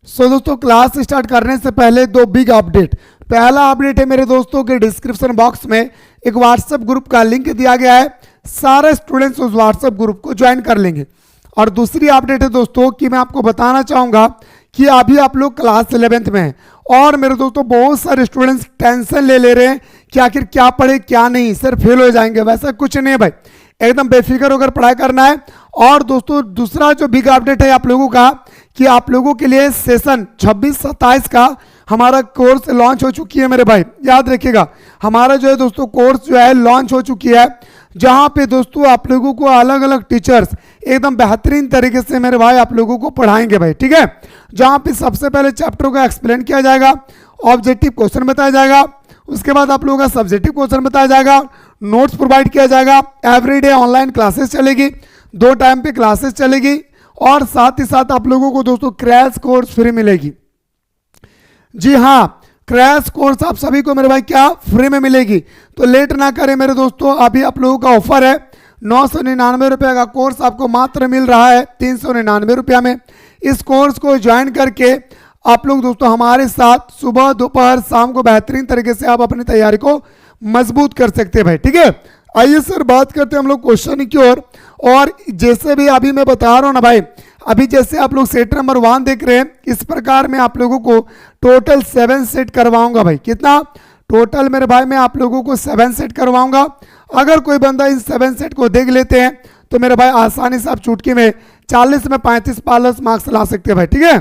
दोस्तों class start करने से पहले दो बिग अपडेट। पहला अपडेट है मेरे दोस्तों के डिस्क्रिप्शन बॉक्स में एक व्हाट्सएप ग्रुप का लिंक दिया गया है, सारे स्टूडेंट्स उस व्हाट्सएप ग्रुप को ज्वाइन कर लेंगे। और दूसरी अपडेट है दोस्तों कि मैं आपको बताना चाहूँगा कि अभी आप लोग क्लास 11th में हैं और मेरे दोस्तों बहुत सारे स्टूडेंट्स टेंशन ले रहे हैं कि आखिर क्या पढ़े क्या नहीं, सर फेल हो जाएंगे। वैसा कुछ नहीं है भाई, एकदम बेफिक्र होकर पढ़ाई करना है। और दोस्तों दूसरा जो बिग अपडेट है आप लोगों का कि आप लोगों के लिए सेशन 26-27 का हमारा कोर्स लॉन्च हो चुकी है मेरे भाई। याद रखिएगा हमारा जो है दोस्तों कोर्स जो है लॉन्च हो चुकी है, जहां पे दोस्तों आप लोगों को अलग अलग टीचर्स एकदम बेहतरीन तरीके से मेरे भाई आप लोगों को पढ़ाएंगे भाई, ठीक है। जहां पे सबसे पहले चैप्टर को एक्सप्लेन किया जाएगा, ऑब्जेक्टिव क्वेश्चन बताया जाएगा, उसके बाद आप लोगों का सब्जेक्टिव क्वेश्चन बताया जाएगा, नोट्स प्रोवाइड किया जाएगा, एवरीडे ऑनलाइन क्लासेस चलेगी, 2 टाइम पे क्लासेस चलेगी और साथ ही साथ आप लोगों को दोस्तों क्रैश कोर्स फ्री मिलेगी। जी हाँ, क्रैश कोर्स आप सभी को मेरे भाई क्या फ्री में मिलेगी। तो लेट ना करें मेरे दोस्तों, अभी आप लोगों का ऑफर है 999 रुपये का कोर्स आपको मात्र मिल रहा है 399 रुपया में। इस कोर्स को ज्वाइन करके आप लोग दोस्तों हमारे साथ सुबह दोपहर शाम को बेहतरीन तरीके से आप अपनी तैयारी को मजबूत कर सकते हैं भाई, ठीक है। आइए सर बात करते हैं हम लोग क्वेश्चन की ओर। और जैसे भी अभी मैं बता रहा हूँ ना भाई, अभी जैसे आप लोग सेट नंबर 1 देख रहे हैं, इस प्रकार मैं आप लोगों को टोटल 7 सेट करवाऊंगा भाई। कितना टोटल मेरे भाई मैं आप लोगों को 7 सेट करवाऊंगा। अगर कोई बंदा इन 7 सेट को देख लेते हैं तो मेरे भाई आसानी से आप चुटकी में 40 में 35 प्लस मार्क्स ला सकते हैं भाई, ठीक है।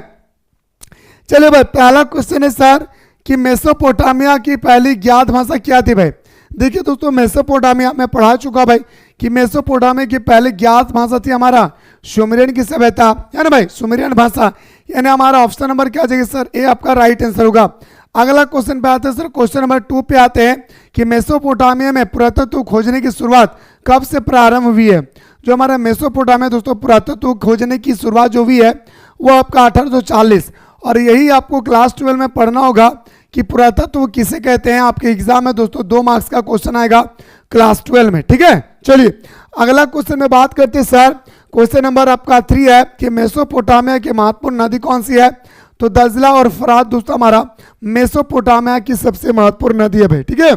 चलिए भाई पहला क्वेश्चन है सर कि मेसोपोटामिया की पहली ज्ञात भाषा क्या थी भाई। देखिए दोस्तों मेसोपोटामिया में पढ़ा चुका भाई कि मेसोपोटामिया की पहली ज्ञात भाषा थी हमारा सुमेरियन की सभ्यता, है ना भाई, सुमेरियन भाषा। यानी हमारा ऑप्शन नंबर क्या जाएगा सर, ए आपका राइट आंसर होगा। अगला क्वेश्चन पे आते हैं सर, क्वेश्चन नंबर 2 पे आते हैं कि मेसोपोटामिया में पुरातत्व खोजने की शुरुआत कब से प्रारंभ हुई है। जो हमारा मेसोपोटामिया दोस्तों पुरातत्व खोजने की शुरुआत जो हुई है वो आपका 1840। और यही आपको क्लास 12 में पढ़ना होगा कि पुरातत्व किसे कहते हैं। आपके एग्जाम में दोस्तों 2 मार्क्स का क्वेश्चन आएगा क्लास 12 में, ठीक है। चलिए अगला क्वेश्चन में बात करते हैं सर, क्वेश्चन नंबर आपका 3 है कि मेसोपोटामिया की महत्वपूर्ण नदी कौन सी है। तो दजला और फरात दोस्तों हमारा मेसोपोटामिया की सबसे महत्वपूर्ण नदी है भाई, ठीक है।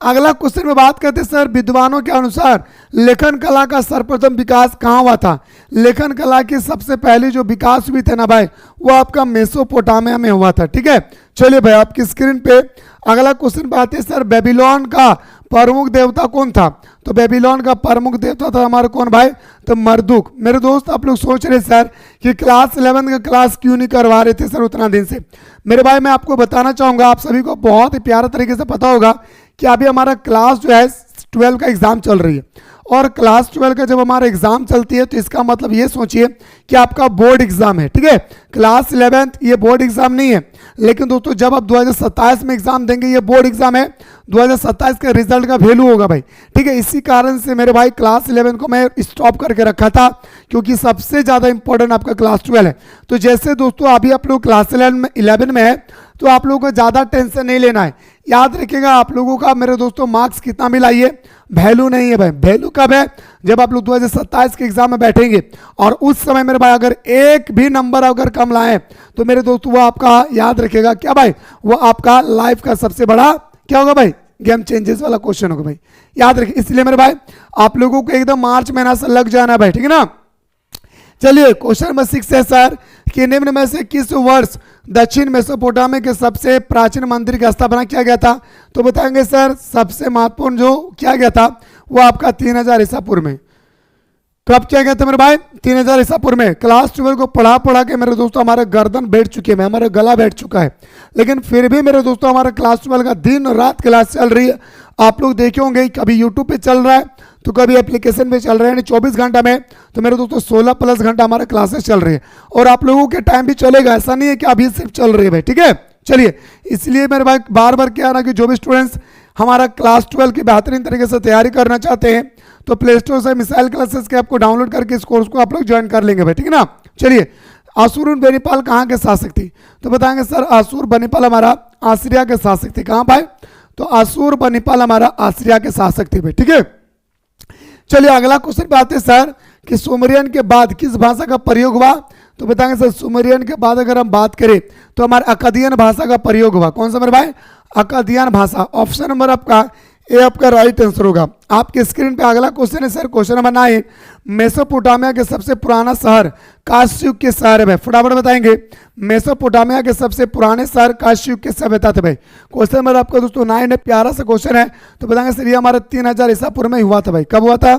अगला क्वेश्चन में बात करते हैं सर, विद्वानों के अनुसार लेखन कला का सर्वप्रथम विकास कहाँ हुआ था। लेखन कला की सबसे पहले जो विकास हुई थे ना भाई वो आपका मेसोपोटामिया में हुआ था, ठीक है। चलिए भाई आपकी स्क्रीन पे अगला क्वेश्चन पे आते हैं सर, बेबीलोन का प्रमुख देवता कौन था। तो बेबीलोन का प्रमुख देवता था हमारा कौन भाई, तो मर्दुक। मेरे दोस्त आप लोग सोच रहे सर कि क्लास 11 का क्लास क्यों नहीं करवा रहे थे सर उतना दिन से। मेरे भाई मैं आपको बताना चाहूँगा, आप सभी को बहुत ही प्यारा तरीके से पता होगा कि अभी हमारा क्लास जो है 12 का एग्जाम चल रही है। और क्लास 12 का जब हमारा एग्जाम चलती है तो इसका मतलब ये सोचिए कि आपका बोर्ड एग्जाम है, ठीक है। क्लास 11th ये बोर्ड एग्जाम नहीं है, लेकिन दोस्तों जब आप 2027 में एग्जाम देंगे ये बोर्ड एग्जाम है, 2027 का रिजल्ट का वैल्यू होगा भाई, ठीक है। इसी कारण से मेरे भाई क्लास 11 को मैं स्टॉप करके रखा था क्योंकि सबसे ज़्यादा इंपॉर्टेंट आपका क्लास 12 है। तो जैसे दोस्तों अभी आप लोग क्लास 11 में है तो आप लोगों को ज़्यादा टेंशन नहीं लेना है। याद रखिएगा आप लोगों का मेरे दोस्तों मार्क्स कितना मिला ये वैल्यू नहीं है भाई। वैल्यू कब है, जब आप लोग 2027 के एग्जाम में बैठेंगे और उस समय मेरे भाई अगर एक भी नंबर अगर कम लाए तो मेरे दोस्तों वो आपका याद रखिएगा क्या भाई, वो आपका लाइफ का सबसे बड़ा क्या होगा भाई, गेम चेंजेस वाला क्वेश्चन होगा भाई, याद रखिए। इसलिए मेरे भाई आप लोगों को एकदम मार्च महीना से लग जाना भाई, ठीक है ना। चलिए क्वेश्चन नंबर 6 है सर कि निम्न में से किस वर्ष दक्षिण मेसोपोटामिया के सबसे प्राचीन मंदिर की स्थापना किया गया था। तो बताएंगे सर सबसे महत्वपूर्ण जो किया गया था वो आपका 3000 ईसा पूर्व में। कब किया गया था मेरे भाई, 3000 ईसा पूर्व में। क्लास 12 को पढ़ा के मेरे दोस्तों हमारे गर्दन बैठ चुके हैं, हमारा गला बैठ चुका है, लेकिन फिर भी मेरे दोस्तों हमारा क्लास 12 का दिन रात क्लास चल रही है। आप लोग देखे होंगे कभी यूट्यूब पे चल रहा है तो कभी एप्लीकेशन पे चल रहा है, यानी 24 घंटा में तो मेरे दोस्तों 16 प्लस घंटा हमारे क्लासेस चल रही है और आप लोगों के टाइम भी चलेगा, ऐसा नहीं है कि अभी सिर्फ चल रही है भाई, ठीक है। चलिए इसलिए मेरे भाई बार बार क्या रहा कि जो भी स्टूडेंट्स हमारा क्लास 12 की बेहतरीन तरीके से तैयारी करना चाहते हैं तो प्ले स्टोर से मिसाइल क्लासेस के आपको डाउनलोड करके इस कोर्स को आप लोग ज्वाइन कर लेंगे भाई, ठीक है ना। चलिए आसुर बनीपाल कहाँ के शासक थी। तो बताएंगे सर आसुर बनीपाल हमारा आसिरिया के शासक थे। कहाँ भाई, तो आसुर बनीपाल हमारा आसिरिया के शासक थे भाई, ठीक है। चलिए अगला क्वेश्चन पे आते हैं सर कि सुमेरियन के बाद किस भाषा का प्रयोग हुआ। तो बताएंगे सर सुमेरियन के बाद अगर हम बात करें तो हमारे अकादियन भाषा का प्रयोग हुआ। कौन सा मेरे भाई? अकादियन भाषा। ऑप्शन नंबर आपका ए आपका राइट आंसर होगा। आपके स्क्रीन पे अगला क्वेश्चन है सर, क्वेश्चन नंबर 9। मेसोपोटामिया के सबसे पुराना शहर कांस्य युग के शहर है भाई, फटाफट बताएंगे। मेसोपोटामिया के सबसे पुराने शहर कांस्य युग के सभ्यता थे भाई। क्वेश्चन नंबर आपका दोस्तों 9 है, प्यारा सा क्वेश्चन है। तो बताएंगे सर ये हमारा 3000 ईसा पूर्व में हुआ था भाई। कब हुआ था?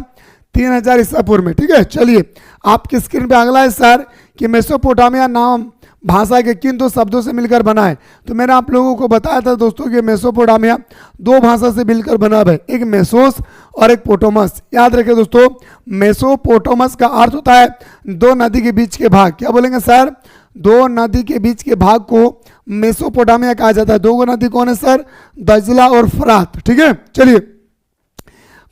3000 ईसा पूर्व में। ठीक है, चलिए आपकी स्क्रीन पे अगला है सर कि मेसोपोटामिया नाम भाषा के किन दो शब्दों से मिलकर बना है। तो मैंने आप लोगों को बताया था दोस्तों कि मेसोपोटामिया दो भाषा से मिलकर बना है, एक मेसोस और एक पोटोमस। याद रखें दोस्तों, मेसोपोटामस का अर्थ होता है दो नदी के बीच के भाग। क्या बोलेंगे सर? दो नदी के बीच के भाग को मेसोपोटामिया कहा जाता है। दो नदी कौन है सर? दजला और फरात। ठीक है, चलिए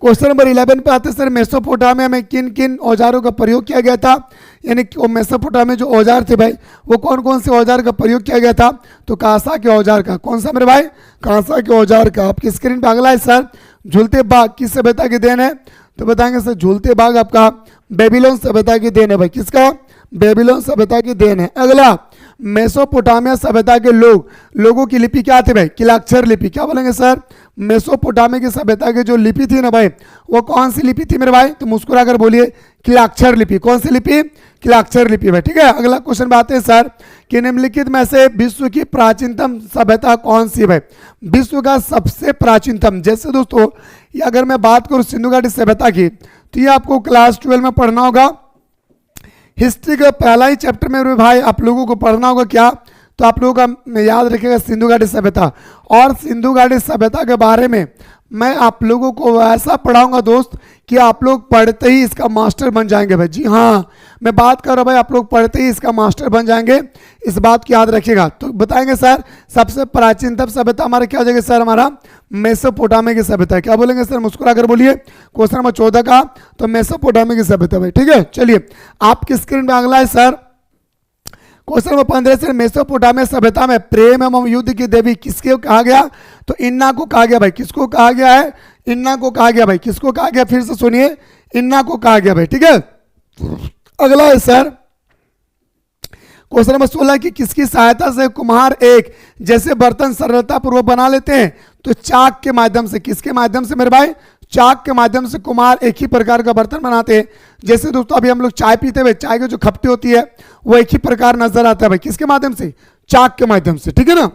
क्वेश्चन नंबर 11 पे आते हैं सर। मेसोपोटामिया में किन किन औजारों का प्रयोग किया गया था? यानी मेसोपोटामिया में जो औजार थे भाई वो कौन कौन से औजार का प्रयोग किया गया था? तो कांसा के औजार का। कौन सा मेरे भाई? कांसा के औजार का। आपकी स्क्रीन पे अगला है सर, झूलते बाग किस सभ्यता की देन है? तो बताएंगे सर झूलते बाग आपका बेबीलोन सभ्यता की देन है भाई। किसका? बेबीलोन सभ्यता की देन है। अगला, मेसोपोटामिया सभ्यता के लोगों की लिपि क्या थी भाई? किलाक्षर लिपि। क्या बोलेंगे सर? मेसोपोटामिया की सभ्यता की जो लिपि थी ना भाई वो कौन सी लिपि थी मेरे भाई? तो मुस्कुराकर बोलिए किलाक्षर लिपि। कौन सी लिपि? किलाक्षर लिपि भाई। ठीक है, अगला क्वेश्चन पे आते हैं सर कि निम्नलिखित में से विश्व की प्राचीनतम सभ्यता कौन सी भाई? विश्व का सबसे प्राचीनतम, जैसे दोस्तों ये अगर मैं बात करूँ सिंधु घाटी सभ्यता की तो ये आपको क्लास 12 में पढ़ना होगा। हिस्ट्री का पहला ही चैप्टर में भाई आप लोगों को पढ़ना होगा क्या? तो आप लोगों का याद रखिएगा सिंधु घाटी सभ्यता। और सिंधु घाटी सभ्यता के बारे में मैं आप लोगों को ऐसा पढ़ाऊंगा दोस्त कि आप लोग पढ़ते ही इसका मास्टर बन जाएंगे भाई। जी हाँ, मैं बात कर रहा हूँ भाई, आप लोग पढ़ते ही इसका मास्टर बन जाएंगे, इस बात को याद रखिएगा। तो बताएंगे सर सबसे प्राचीनतम सभ्यता हमारा क्या हो जाएगा सर? हमारा मेसोपोटामिया की सभ्यता। क्या बोलेंगे सर? मुस्कुरा कर बोलिए। क्वेश्चन नंबर 14 का तो मेसोपोटामिया की सभ्यता भाई। ठीक है, चलिए आपकी स्क्रीन पे अगला है सर क्वेश्चन नंबर 15 से। मेसोपोटामिया सभ्यता में प्रेम एवं युद्ध की देवी किसके कहा गया? तो इन्ना को कहा गया भाई। किसको कहा गया है? इन्ना को कहा गया भाई। किसको कहा गया? फिर से सुनिए, इन्ना को कहा गया भाई। ठीक है, अगला है सर क्वेश्चन नंबर 16 की किसकी सहायता से कुम्हार एक जैसे बर्तन सरलता पूर्वक बना लेते हैं? तो चाक के माध्यम से। किसके माध्यम से मेरे भाई? चाक के माध्यम से कुम्हार एक ही प्रकार का बर्तन बनाते हैं। जैसे दोस्तों अभी हम लोग चाय पीते हुए चाय की जो खपटी होती है वो एक ही प्रकार नजर आता है भाई। किसके माध्यम से? चाक के माध्यम से। ठीक है ना,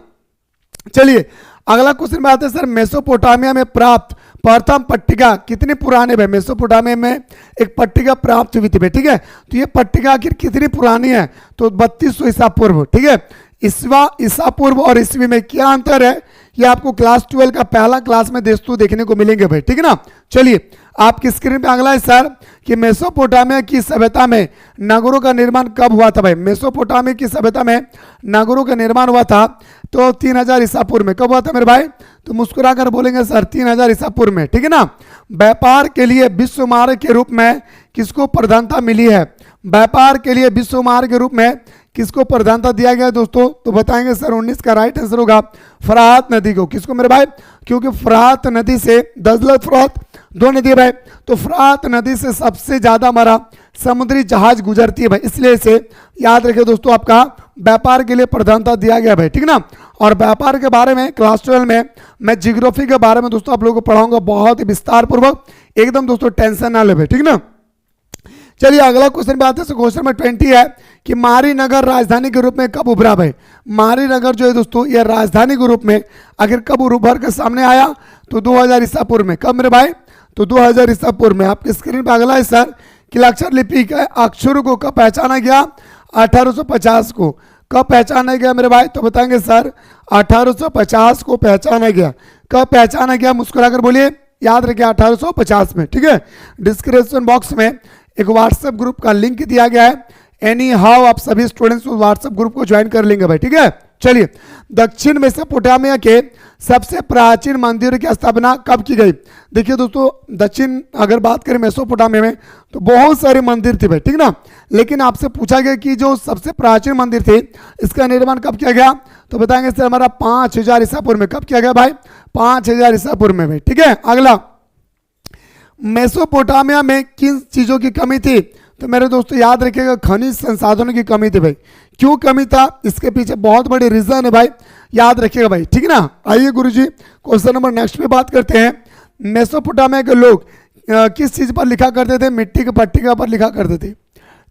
चलिए अगला क्वेश्चन में आते हैं सर। मेसोपोटामिया में प्राप्त प्रथम पट्टिका कितनी पुराने भाई? मेसोपोटामिया में एक पट्टिका प्राप्त हुई थी भाई। ठीक है, तो ये पट्टिका आखिर कितनी पुरानी है? तो 3200 ईसा पूर्व। ठीक है, ईसा पूर्व और ईस्वी में क्या अंतर है ये आपको क्लास 12 का पहला क्लास में दोस्तों देखने को मिलेंगे भाई। ठीक है ना, चलिए आपकी स्क्रीन पे अगला है सर कि मेसोपोटामिया की सभ्यता में नगरों का निर्माण कब हुआ था भाई? मेसोपोटामिया की सभ्यता में नगरों का निर्माण हुआ था तो 3000 ईसा पूर्व में। कब हुआ था मेरे भाई? तो मुस्कुरा कर बोलेंगे सर 3000 ईसा पूर्व में। ठीक है ना, व्यापार के लिए विश्व मार्ग के रूप में किसको प्रधानता मिली है? व्यापार के लिए विश्व मार्ग के रूप में किसको प्रधानता दिया गया दोस्तों? तो बताएंगे सर 19 का राइट आंसर होगा फरात नदी को। किसको मेरे भाई? क्योंकि फरात नदी से दजला फरात दो नदी है भाई, तो फरात नदी से सबसे ज्यादा हमारा समुद्री जहाज गुजरती है भाई, इसलिए इसे याद रखिए दोस्तों आपका व्यापार के लिए प्रधानता दिया गया भाई। ठीक ना, और व्यापार के बारे में क्लास 12 में मैं जियोग्राफी के बारे में दोस्तों आप लोगों को पढ़ाऊंगा बहुत ही विस्तार पूर्वक, एकदम दोस्तों टेंशन ना ले भाई। ठीक ना, चलिए अगला क्वेश्चन पे आते हैं। क्वेश्चन नंबर 20 है कि मारी नगर राजधानी के रूप में कब उभरा भाई? मारी नगर जो है दोस्तों यह राजधानी के रूप में आखिर कब उभर कर सामने आया? तो 2000 ईसा पूर्व में। कब मेरे भाई? तो 2000 ईसा पूर्व में। आपकी स्क्रीन पर अगला है सर कि अक्षर लिपि के अक्षरों को कब पहचाना गया? 1850 को। कब पहचाना गया मेरे भाई? तो बताएंगे सर 1850 को पहचाना गया। कब पहचाना गया? मुस्कुराकर बोलिए, याद रखिए 1850 में। ठीक है, डिस्क्रिप्शन बॉक्स में एक व्हाट्सएप ग्रुप का लिंक दिया गया है, एनी हाउ आप सभी स्टूडेंट्स उस व्हाट्सएप ग्रुप को ज्वाइन कर लेंगे भाई। ठीक है, चलिए दक्षिण मेसोपोटामिया के सबसे प्राचीन मंदिर की स्थापना कब की गई? देखिए दोस्तों दक्षिण अगर बात करें मेसोपोटामिया में तो बहुत सारे मंदिर थे भाई। ठीक ना, लेकिन आपसे पूछा गया कि जो सबसे प्राचीन मंदिर थे इसका निर्माण कब किया गया? तो बताएंगे सर हमारा 5000 ईसा पूर्व में। कब किया गया भाई? 5000 ईसा पूर्व में भाई। ठीक है, अगला मेसोपोटामिया में किन चीजों की कमी थी? तो मेरे दोस्तों याद रखिएगा खनिज संसाधनों की कमी थी भाई। क्यों कमी था, इसके पीछे बहुत बड़ी रीजन है भाई, याद रखिएगा भाई, ठीक है ना। आइए गुरुजी क्वेश्चन नंबर नेक्स्ट पे बात करते हैं। मेसोपोटामिया के लोग किस चीज पर लिखा करते थे? मिट्टी की पट्टिका पर लिखा करते थे।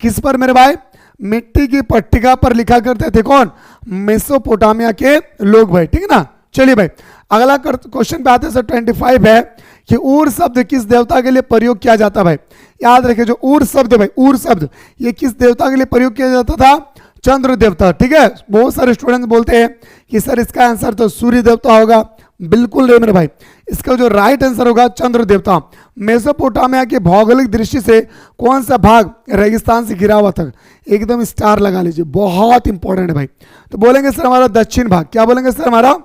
किस पर मेरे भाई? मिट्टी की पट्टिका पर लिखा करते थे। कौन? मेसोपोटामिया के लोग भाई, ठीक है ना। चलिए भाई अगला क्वेश्चन पे आते हैं सर। 25 है कि ऊर शब्द किस देवता के लिए प्रयोग किया जाता है भाई? याद रखिए जो ऊर शब्द है भाई, ऊर शब्द ये किस देवता के लिए प्रयोग किया जाता था? चंद्र देवता, ठीक है। बहुत सारे स्टूडेंट्स बोलते हैं कि सर इसका आंसर तो सूर्य देवता होगा। बिल्कुल नहीं मेरे भाई, इसका जो राइट आंसर होगा चंद्र देवता। मेसोपोटामिया की भौगोलिक दृष्टि से कौन सा भाग रेगिस्तान से घिरा हुआ था? एकदम स्टार लगा लीजिए, बहुत इंपॉर्टेंट है भाई। तो बोलेंगे सर हमारा दक्षिण भाग। क्या बोलेंगे सर? हमारा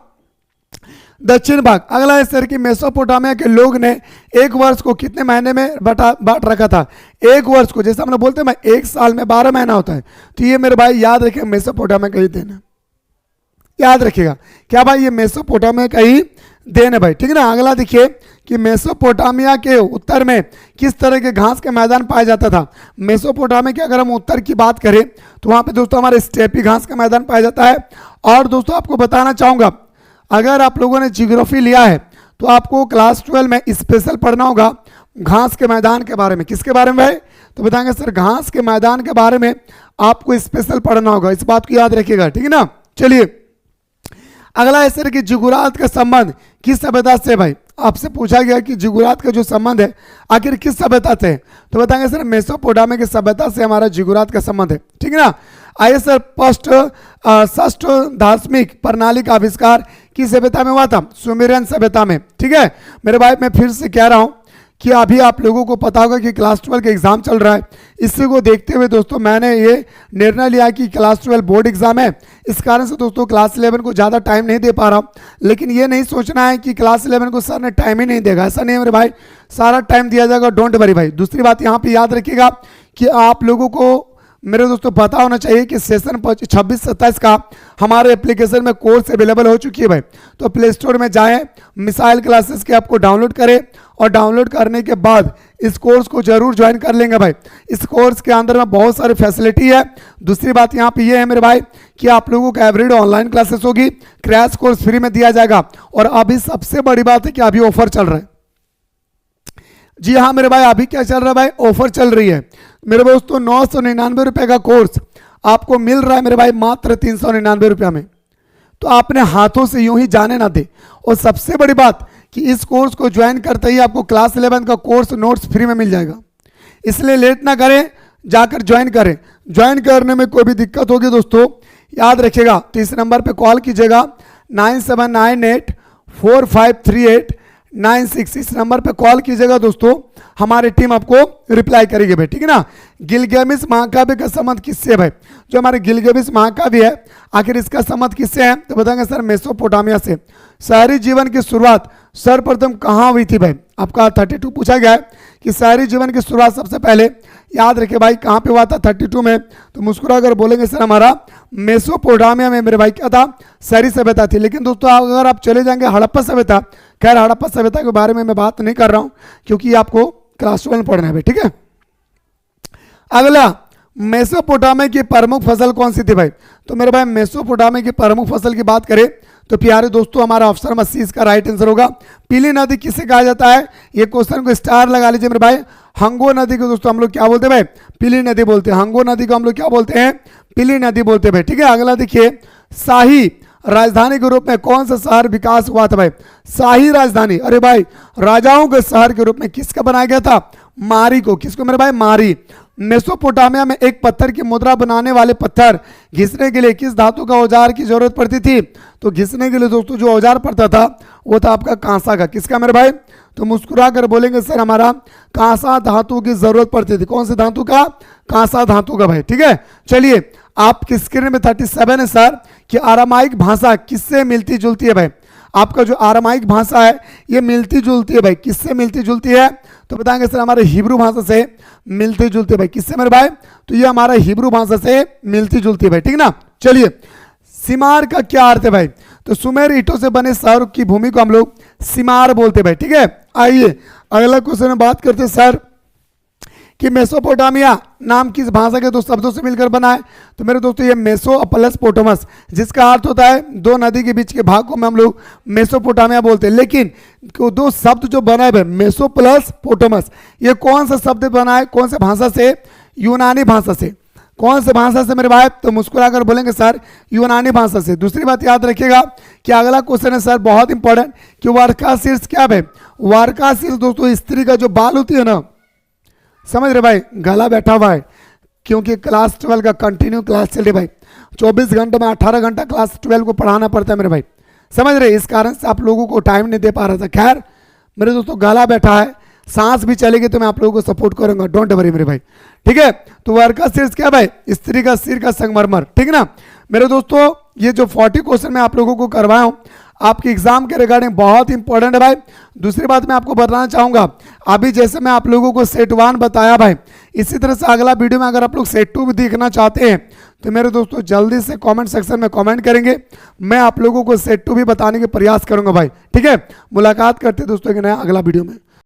दक्षिण भाग। अगला है सर कि मेसोपोटामिया के लोग ने एक वर्ष को कितने महीने में बांट रखा था? एक वर्ष को, जैसे हम लोग बोलते हैं भाई एक साल में 12 महीना होता है, तो ये मेरे भाई याद रखिए मेसोपोटामिया का ही देन है। याद रखिएगा क्या भाई? ये मेसोपोटामिया का ही देन है भाई, ठीक है ना। अगला देखिए कि मेसोपोटामिया के उत्तर में किस तरह के घास का मैदान पाया जाता था? मेसोपोटामिया के अगर हम उत्तर की बात करें तो वहां पे दोस्तों हमारे स्टेपी घास का मैदान पाया जाता है। और दोस्तों आपको बताना चाहूंगा, अगर आप लोगों ने जियोग्राफी लिया है तो आपको क्लास 12 में स्पेशल पढ़ना होगा घास के मैदान के बारे में। किसके बारे में भाई? तो बताएंगे सर घास के मैदान के बारे में आपको स्पेशल पढ़ना होगा, इस बात को याद रखिएगा, ठीक है ना। चलिए अगला है सर कि जिगुरात का संबंध किस सभ्यता से? भाई आपसे पूछा गया कि जिगुरात का जो संबंध है आखिर किस सभ्यता से है? तो बताएंगे सर मेसोपोटामिया की सभ्यता से हमारा जिगुरात का संबंध है, ठीक है ना। आइए सर षष्ठ दार्शनिक प्रणाली का आविष्कार किस सभ्यता में हुआ था? सुमेरियन सभ्यता में, ठीक है मेरे भाई। मैं फिर से कह रहा हूं कि अभी आप लोगों को पता होगा कि क्लास 12 का एग्जाम चल रहा है। इसी को देखते हुए दोस्तों मैंने ये निर्णय लिया कि क्लास 12 बोर्ड एग्जाम है, इस कारण से दोस्तों क्लास 11 को ज़्यादा टाइम नहीं दे पा रहा हूँ। लेकिन ये नहीं सोचना है कि क्लास 11 को सर ने टाइम ही नहीं देगा, ऐसा नहीं है मेरे भाई, सारा टाइम दिया जाएगा, डोंट वरी भाई। दूसरी बात यहाँ पे याद रखिएगा कि आप लोगों को मेरे दोस्तों पता होना चाहिए कि सेशन 26-27 का हमारे एप्लीकेशन में कोर्स अवेलेबल हो चुकी है भाई। तो प्ले स्टोर में जाएं, मिसाइल क्लासेस के आपको डाउनलोड करें और डाउनलोड करने के बाद इस कोर्स को जरूर ज्वाइन कर लेंगे भाई। इस कोर्स के अंदर में बहुत सारी फैसिलिटी है। दूसरी बात यहाँ पे ये है मेरे भाई कि आप लोगों का एवरीडे ऑनलाइन क्लासेस होगी, क्रैश कोर्स फ्री में दिया जाएगा। और अभी सबसे बड़ी बात है कि अभी ऑफर चल रहा है। जी हाँ मेरे भाई, अभी क्या चल रहा है भाई? ऑफर चल रही है मेरे दोस्तों। 999 रुपए का कोर्स आपको मिल रहा है मेरे भाई मात्र 399 रुपया में। तो आपने हाथों से यूं ही जाने ना दे। और सबसे बड़ी बात कि इस कोर्स को ज्वाइन करते ही आपको क्लास 11 का कोर्स नोट्स फ्री में मिल जाएगा। इसलिए लेट ना करें, जाकर ज्वाइन करें। ज्वाइन करने में कोई भी दिक्कत होगी दोस्तों याद रखिएगा तो इस नंबर पे कॉल कीजिएगा 9798453896। इस नंबर पे कॉल कीजिएगा दोस्तों, हमारी टीम आपको रिप्लाई करेगी भाई, ठीक है ना। गिलगामेश महाकाव्य का संबंध किससे है भाई? जो हमारे गिलगामेश महाकाव्य है आखिर इसका संबंध किससे है? तो बताएंगे सर मेसोपोटामिया से। शहरी जीवन की शुरुआत सर्वप्रथम कहाँ हुई थी भाई? आपका 32 पूछा गया है कि शहरी जीवन की शुरुआत सबसे पहले याद रखे भाई कहाँ पे हुआ था? 32 में। तो मुस्कुरा कर बोलेंगे सर हमारा मेसोपोटामिया में मेरे भाई क्या था? शहरी सभ्यता थी। लेकिन दोस्तों अगर आप चले जाएंगे हड़प्पा सभ्यता, खैर हड़प्पा सभ्यता के बारे में मैं बात नहीं कर रहा हूँ क्योंकि आपको क्लास 12 पढ़ना है भाई, ठीक है। अगला मेसोपोटामिया की प्रमुख फसल कौन सी थी भाई? तो मेरे भाई मेसोपोटामिया की प्रमुख फसल की बात करें तो प्यारे दोस्तों हमारा ऑप्शन नंबर सी इसका राइट आंसर होगा। पीली नदी किसे कहा जाता है? ये क्वेश्चन को स्टार लगा लीजिए मेरे भाई। हंगो नदी को दोस्तों हम लोग क्या बोलते हैं भाई? पीली नदी बोलते हैं। हंगो नदी को हम लोग क्या बोलते हैं? पीली नदी बोलते हैं भाई, ठीक है। अगला देखिए शाही राजधानी के रूप में कौन सा शहर विकास हुआ था भाई? शाही राजधानी, अरे भाई राजाओं के शहर के रूप में किसका बनाया गया था? मारी को। किसको मेरे भाई? मारी। मेसोपोटामिया में एक पत्थर की मुद्रा बनाने वाले पत्थर घिसने के लिए किस धातु का औजार की जरूरत पड़ती थी? तो घिसने के लिए दोस्तों जो औजार पड़ता था वो था आपका कांसा का। किसका मेरे भाई? तो मुस्कुरा कर बोलेंगे सर हमारा कांसा धातु की जरूरत पड़ती थी। कौन से धातु का? कांसा धातु का भाई, ठीक है। चलिए आपकी स्क्रीन में 37 है सर कि आरामाइक भाषा किससे मिलती जुलती है भाई? आपका जो आरामाइक भाषा है ये मिलती जुलती है भाई, किससे मिलती जुलती है? तो बताएंगे सर हमारे हिब्रू भाषा से मिलती जुलती है भाई। किससे मेरे भाई? तो ये हमारा हिब्रू भाषा से मिलती जुलती है भाई, ठीक ना। चलिए सिमार का क्या अर्थ है भाई? तो सुमेर ईंटों से बने शहर की भूमि को हम लोग सिमार बोलते हैं भाई, ठीक है। आइए अगला क्वेश्चन में बात करते हैं सर कि मेसोपोटामिया नाम किस भाषा के दो शब्दों से मिलकर बना है। तो मेरे दोस्तों ये मेसो प्लस पोटामस, जिसका अर्थ होता है दो नदी के बीच के भाग को हम लोग मेसोपोटामिया बोलते हैं। लेकिन दो शब्द जो बना है मेसो प्लस पोटामस, ये कौन सा शब्द बना है, कौन से भाषा से? यूनानी भाषा से। कौन से भाषा से मेरे भाई? तो मुस्कुराकर बोलेंगे सर यूनानी भाषा से। दूसरी बात याद रखिएगा कि अगला क्वेश्चन है सर बहुत इंपॉर्टेंट कि वार्का शीर्ष क्या है? वार्का शीर्ष दोस्तों स्त्री का जो बाल होती है ना, समझ रहे भाई, गला बैठा हुआ है, क्योंकि क्लास 12 का कंटिन्यू क्लास चल रही भाई, 24 घंटे में 18 घंटा क्लास 12 को पढ़ाना पड़ता है मेरे भाई, समझ रहे। इस कारण से आप लोगों को टाइम नहीं दे पा रहा था। खैर मेरे दोस्तों गला बैठा है, सांस भी चलेगी तो मैं आप लोगों को सपोर्ट करूंगा, डोंट वरी मेरे भाई, ठीक है। तो वर्का शीर्ष क्या भाई? स्त्री का सिर का संगमरमर, ठीक है ना मेरे दोस्तों। ये जो 40 क्वेश्चन मैं आप लोगों को करवाया हूं आपके एग्जाम के रिगार्डिंग बहुत इंपॉर्टेंट है भाई। दूसरी बात मैं आपको बताना चाहूंगा, अभी जैसे मैं आप लोगों को सेट 1 बताया भाई, इसी तरह से अगला वीडियो में अगर आप लोग सेट 2 भी देखना चाहते हैं तो मेरे दोस्तों जल्दी से कमेंट सेक्शन में कमेंट करेंगे, मैं आप लोगों को सेट 2 भी बताने के प्रयास करूंगा भाई, ठीक है। मुलाकात करते हैं दोस्तों एक नया अगला वीडियो में।